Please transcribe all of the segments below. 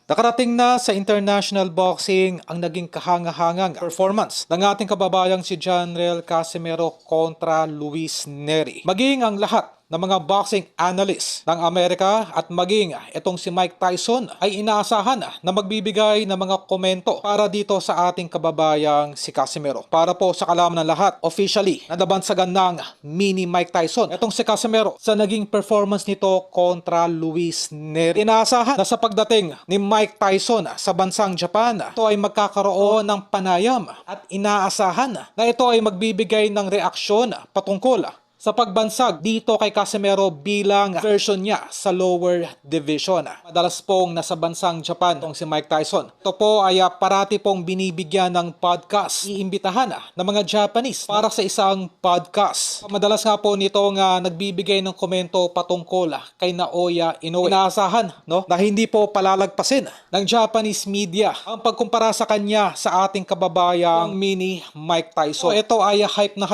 Nakarating na sa international boxing ang naging kahangahangang performance ng ating kababayang si Janriel Casimero kontra Luis Nery. Maging ang lahat ng mga boxing analyst ng Amerika at maging itong si Mike Tyson ay inaasahan na magbibigay ng mga komento para dito sa ating kababayang si Casimero. Para po sa kalaman ng lahat, officially nadabansagan ng mini Mike Tyson itong si Casimero sa naging performance nito kontra Luis Nery. Inaasahan na sa pagdating ni Mike Tyson sa bansang Japan, ito ay magkakaroon ng panayam at inaasahan na ito ay magbibigay ng reaksyon patungkol sa pagbansag dito kay Casimero bilang version niya sa lower division. Madalas pong nasa bansang Japan itong si Mike Tyson. Ito po ay parati pong binibigyan ng podcast. Iimbitahan ng mga Japanese para sa isang podcast. Madalas nga po nitong nagbibigay ng komento patungkol kay Naoya Inoue. Inaasahan na hindi po palalagpasin ng Japanese media ang pagkumpara sa kanya sa ating kababayang mini Mike Tyson. So, ito ay hype na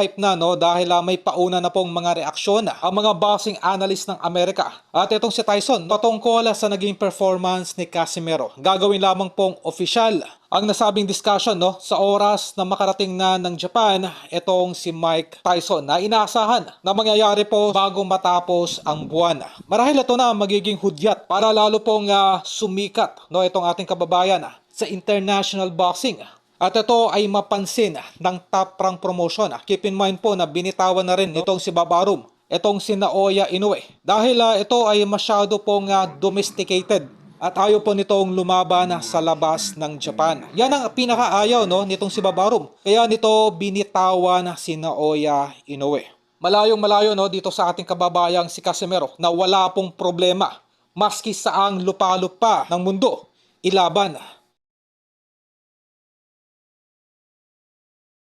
dahil may pauna na pong mga reaksyon ang mga boxing analyst ng Amerika. At itong si Tyson patungkol sa naging performance ni Casimero. Gagawin lamang pong opisyal ang nasabing discussion sa oras na makarating na ng Japan itong si Mike Tyson na inaasahan na mangyayari po bago matapos ang buwan. Marahil ito na magiging hudyat para lalo pong sumikat itong ating kababayan sa international boxing. At ito ay mapansin ng Top Rank Promotion. Keep in mind po na binitawan na rin itong si Babarum, itong si Naoya Inoue. Dahil ito ay masyado pong domesticated at ayaw po nitong lumaban sa labas ng Japan. Yan ang pinakaayaw nitong si Babarum. Kaya nito binitawan si Naoya Inoue. Malayong malayo dito sa ating kababayang si Casimero na wala pong problema maski saang lupa-lupa ng mundo ilaban